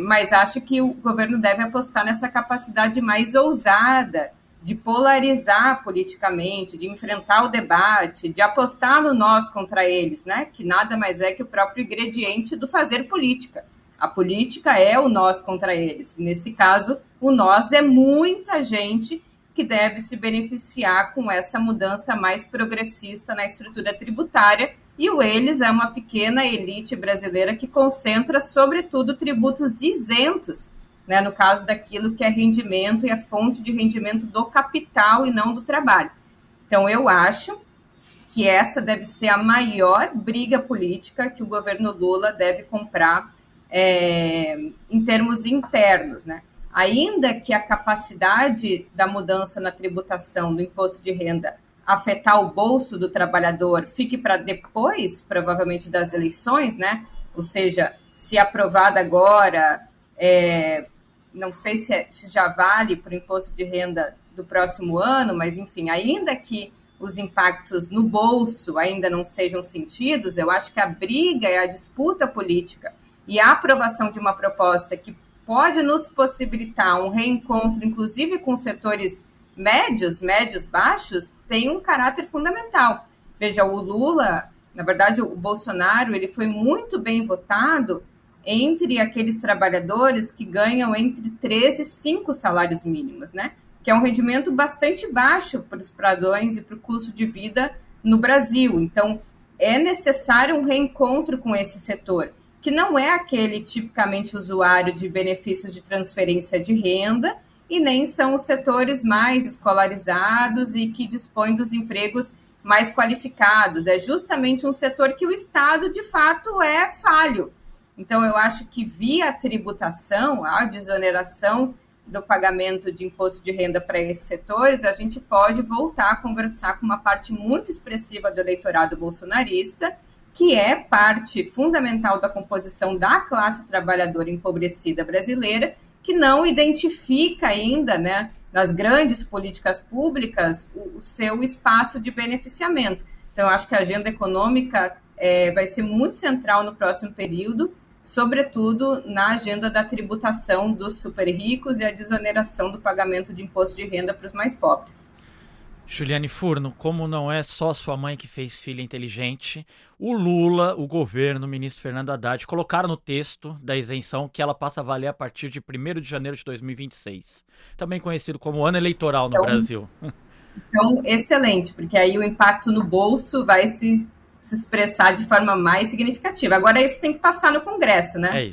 mas acho que o governo deve apostar nessa capacidade mais ousada de polarizar politicamente, de enfrentar o debate, de apostar no nós contra eles, né, que nada mais é que o próprio ingrediente do fazer política. A política é o nós contra eles. Nesse caso, o nós é muita gente que deve se beneficiar com essa mudança mais progressista na estrutura tributária, e o eles é uma pequena elite brasileira que concentra, sobretudo, tributos isentos, né, no caso daquilo que é rendimento e é fonte de rendimento do capital e não do trabalho. Então, eu acho que essa deve ser a maior briga política que o governo Lula deve comprar em termos internos, né? Ainda que a capacidade da mudança na tributação do imposto de renda afetar o bolso do trabalhador fique para depois, provavelmente, das eleições, né? Ou seja, se aprovada agora, não sei se já vale para o imposto de renda do próximo ano, mas, enfim, ainda que os impactos no bolso ainda não sejam sentidos, eu acho que a briga e a disputa política e a aprovação de uma proposta que pode nos possibilitar um reencontro, inclusive com setores médios, baixos, tem um caráter fundamental. Veja, o Lula, na verdade, o Bolsonaro, ele foi muito bem votado entre aqueles trabalhadores que ganham entre 3 e 5 salários mínimos, né? Que é um rendimento bastante baixo para os padrões e para o custo de vida no Brasil. Então, é necessário um reencontro com esse setor, que não é aquele tipicamente usuário de benefícios de transferência de renda e nem são os setores mais escolarizados e que dispõem dos empregos mais qualificados. É justamente um setor que o Estado, de fato, é falho. Então, eu acho que via tributação, a desoneração do pagamento de imposto de renda para esses setores, a gente pode voltar a conversar com uma parte muito expressiva do eleitorado bolsonarista, que é parte fundamental da composição da classe trabalhadora empobrecida brasileira, que não identifica ainda, né, nas grandes políticas públicas, o seu espaço de beneficiamento. Então, eu acho que a agenda econômica vai ser muito central no próximo período, sobretudo na agenda da tributação dos super ricos e a desoneração do pagamento de imposto de renda para os mais pobres. Juliane Furno, como não é só sua mãe que fez filha inteligente, o Lula, o governo, o ministro Fernando Haddad colocaram no texto da isenção que ela passa a valer a partir de 1º de janeiro de 2026, também conhecido como ano eleitoral no Brasil. Então, excelente, porque aí o impacto no bolso vai se expressar de forma mais significativa. Agora, isso tem que passar no Congresso, né?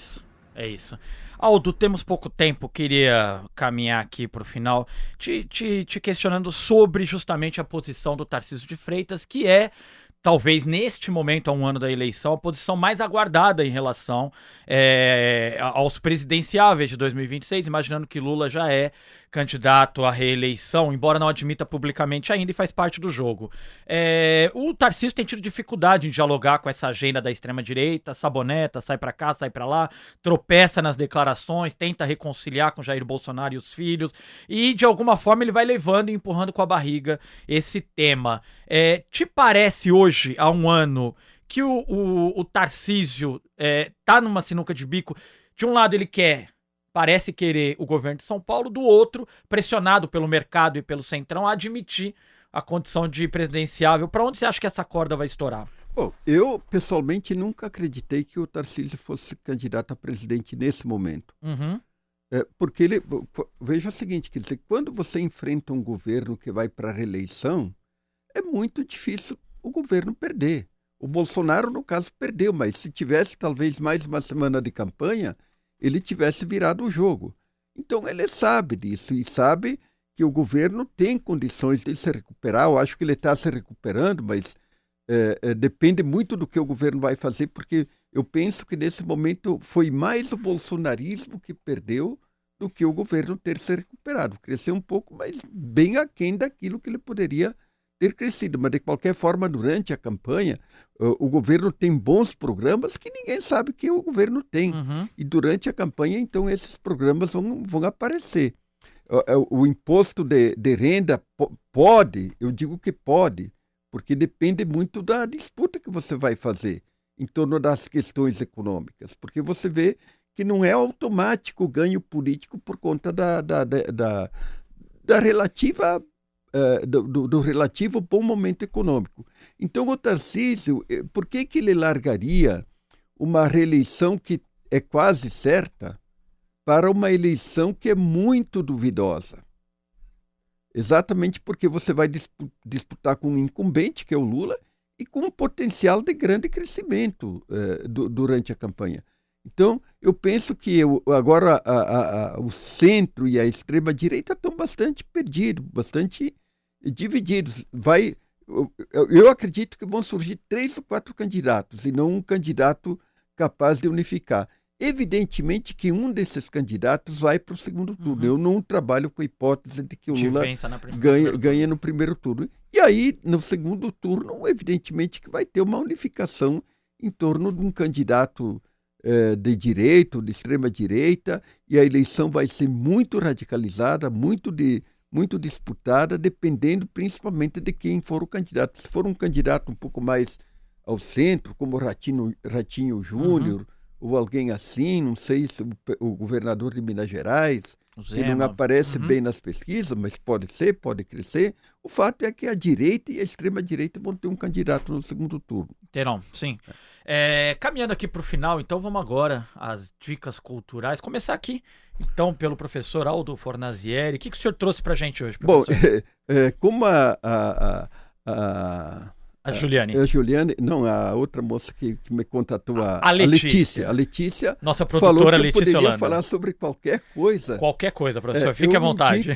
É isso. Aldo, temos pouco tempo, queria caminhar aqui para o final, te questionando sobre justamente a posição do Tarcísio de Freitas, que é, talvez neste momento, há um ano da eleição, a posição mais aguardada em relação aos presidenciáveis de 2026, imaginando que Lula já é candidato à reeleição, embora não admita publicamente ainda, e faz parte do jogo. O Tarcísio tem tido dificuldade em dialogar com essa agenda da extrema-direita, saboneta, sai pra cá, sai pra lá, tropeça nas declarações, tenta reconciliar com Jair Bolsonaro e os filhos, e de alguma forma ele vai levando e empurrando com a barriga esse tema. Te parece hoje, há um ano, que o Tarcísio tá numa sinuca de bico? De um lado ele parece querer o governo de São Paulo, do outro, pressionado pelo mercado e pelo Centrão, a admitir a condição de presidenciável. Para onde você acha que essa corda vai estourar? Bom, eu pessoalmente nunca acreditei que o Tarcísio fosse candidato a presidente nesse momento. Uhum. Porque veja o seguinte, quer dizer, quando você enfrenta um governo que vai para a reeleição, é muito difícil o governo perder. O Bolsonaro, no caso, perdeu, mas se tivesse talvez mais uma semana de campanha, ele tivesse virado o jogo. Então ele sabe disso e sabe que o governo tem condições de se recuperar. Eu acho que ele está se recuperando, mas depende muito do que o governo vai fazer, porque eu penso que nesse momento foi mais o bolsonarismo que perdeu do que o governo ter se recuperado. Cresceu um pouco, mas bem aquém daquilo que ele poderia ter crescido. Mas de qualquer forma, durante a campanha, o governo tem bons programas que ninguém sabe que o governo tem. Uhum. E durante a campanha, então, esses programas vão aparecer. o imposto de renda pode, eu digo que pode, porque depende muito da disputa que você vai fazer em torno das questões econômicas, porque você vê que não é automático o ganho político por conta da relativa, do relativo bom momento econômico. Então, o Tarcísio, por que ele largaria uma reeleição que é quase certa para uma eleição que é muito duvidosa? Exatamente porque você vai disputar com um incumbente, que é o Lula, e com um potencial de grande crescimento durante a campanha. Então, eu penso que agora o centro e a extrema-direita estão bastante perdidos, bastante divididos. Eu acredito que vão surgir 3 ou 4 candidatos, e não um candidato capaz de unificar. Evidentemente que um desses candidatos vai para o segundo turno. Eu não trabalho com a hipótese de que o Lula ganha no primeiro turno. E aí, no segundo turno, evidentemente que vai ter uma unificação em torno de um candidato de direita ou de extrema-direita, e a eleição vai ser muito radicalizada, muito disputada, dependendo principalmente de quem for o candidato. Se for um candidato um pouco mais ao centro, como Ratinho Júnior, ou alguém assim, não sei se o governador de Minas Gerais, que não aparece bem nas pesquisas, mas pode ser, pode crescer. O fato é que a direita e a extrema-direita vão ter um candidato no segundo turno. Terão, sim. Caminhando aqui para o final, então vamos agora às dicas culturais. Começar aqui, então, pelo professor Aldo Fornazieri. O que o senhor trouxe para a gente hoje, professor? Bom, como a Juliane. A Juliane, não, a outra moça que me contatou, a Letícia. A Letícia. Nossa produtora Letícia Holanda. Eu poderia Holanda. falar sobre qualquer coisa. Qualquer coisa, professor. Fique à vontade.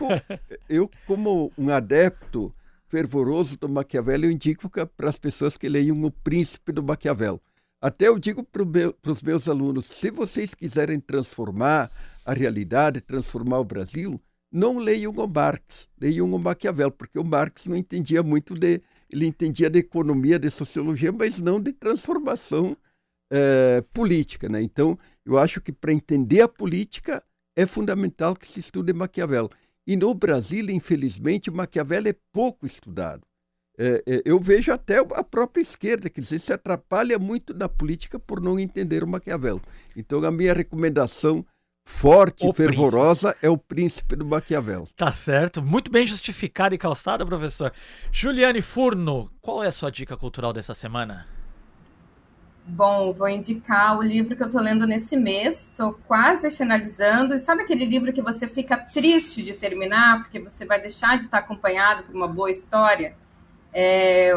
Eu, como um adepto fervoroso do Maquiavel, eu indico para as pessoas que leiam O Príncipe do Maquiavel. Até eu digo para os meus alunos, se vocês quiserem transformar a realidade, transformar o Brasil, não leiam o Marx, leiam o Maquiavel, porque o Marx não entendia muito ele entendia de economia, de sociologia, mas não de transformação política, né? Então, eu acho que para entender a política é fundamental que se estude Maquiavel. E no Brasil, infelizmente, o Maquiavel é pouco estudado. Eu vejo até a própria esquerda, quer dizer, se atrapalha muito na política por não entender o Maquiavel. Então, a minha recomendação forte e fervorosa é O Príncipe do Maquiavel. Tá certo. Muito bem justificada e calçada, professor. Juliane Furno, qual é a sua dica cultural dessa semana? Bom, vou indicar o livro que eu estou lendo nesse mês. Estou quase finalizando. E sabe aquele livro que você fica triste de terminar, porque você vai deixar de estar acompanhado por uma boa história?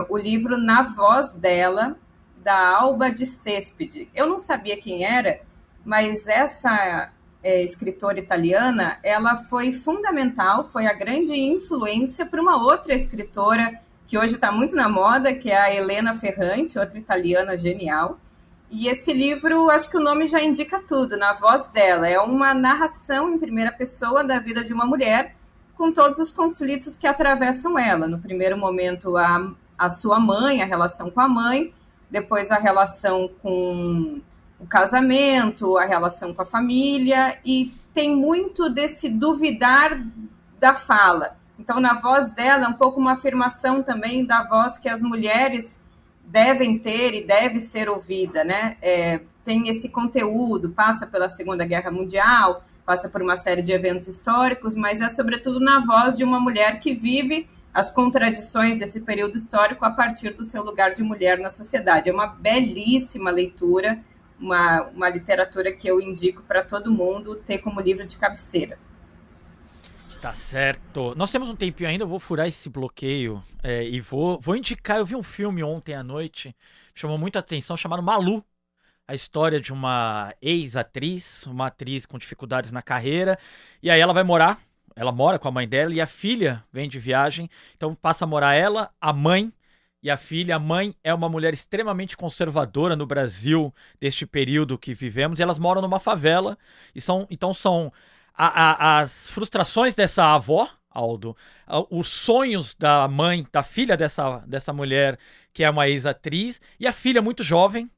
O livro Na Voz Dela, da Alba de Céspede. Eu não sabia quem era, mas essa escritora italiana, ela foi fundamental, foi a grande influência para uma outra escritora que hoje está muito na moda, que é a Elena Ferrante, outra italiana genial. E esse livro, acho que o nome já indica tudo, Na Voz Dela. É uma narração em primeira pessoa da vida de uma mulher, com todos os conflitos que atravessam ela. No primeiro momento, a sua mãe, a relação com a mãe, depois a relação com o casamento, a relação com a família, e tem muito desse duvidar da fala. Então, Na Voz Dela, é um pouco uma afirmação também da voz que as mulheres devem ter e deve ser ouvida, né? Tem esse conteúdo, passa pela Segunda Guerra Mundial, passa por uma série de eventos históricos, mas é sobretudo na voz de uma mulher que vive as contradições desse período histórico a partir do seu lugar de mulher na sociedade. É uma belíssima leitura, uma literatura que eu indico para todo mundo ter como livro de cabeceira. Tá certo. Nós temos um tempinho ainda, eu vou furar esse bloqueio e vou indicar. Eu vi um filme ontem à noite, chamou muita atenção, chamado Malu. A história de uma ex-atriz, uma atriz com dificuldades na carreira, e aí ela mora com a mãe dela, e a filha vem de viagem, então passa a morar ela, a mãe e a filha. A mãe é uma mulher extremamente conservadora no Brasil, deste período que vivemos, e elas moram numa favela, e são as frustrações dessa avó, Aldo, os sonhos da mãe, da filha dessa mulher, que é uma ex-atriz, e a filha muito jovem,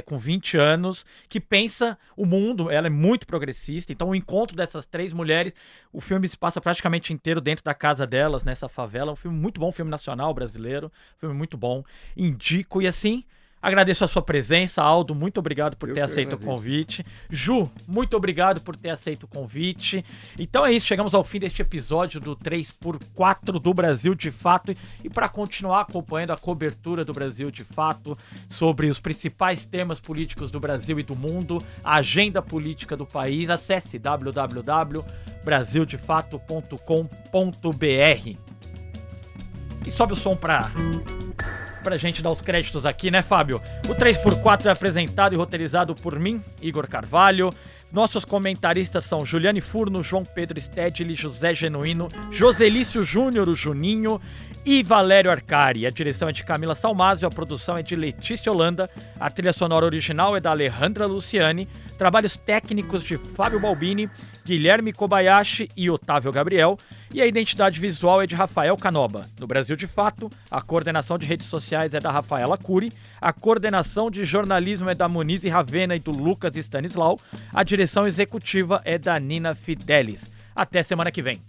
com 20 anos, que pensa o mundo, ela é muito progressista, então o encontro dessas 3 mulheres, o filme se passa praticamente inteiro dentro da casa delas, nessa favela, um filme muito bom, um filme nacional brasileiro, um filme muito bom, indico, e assim, agradeço a sua presença, Aldo, muito obrigado por ter aceito o convite. Ju, muito obrigado por ter aceito o convite. Então é isso, chegamos ao fim deste episódio do 3x4 do Brasil de Fato. E para continuar acompanhando a cobertura do Brasil de Fato, sobre os principais temas políticos do Brasil e do mundo, a agenda política do país, acesse www.brasildefato.com.br. E sobe o som pra gente dar os créditos aqui, né, Fábio? O 3x4 é apresentado e roteirizado por mim, Igor Carvalho. Nossos comentaristas são Juliane Furno, João Pedro Stedley, José Genuíno, Joselício Júnior, o Juninho e Valério Arcari. A direção é de Camila Salmásio, a produção é de Letícia Holanda, a trilha sonora original é da Alejandra Luciani, trabalhos técnicos de Fábio Balbini, Guilherme Kobayashi e Otávio Gabriel, e a identidade visual é de Rafael Canoba. No Brasil de Fato, a coordenação de redes sociais é da Rafaela Cury, a coordenação de jornalismo é da Monize Ravena e do Lucas Stanislau, a direção executiva é da Nina Fidelis. Até semana que vem.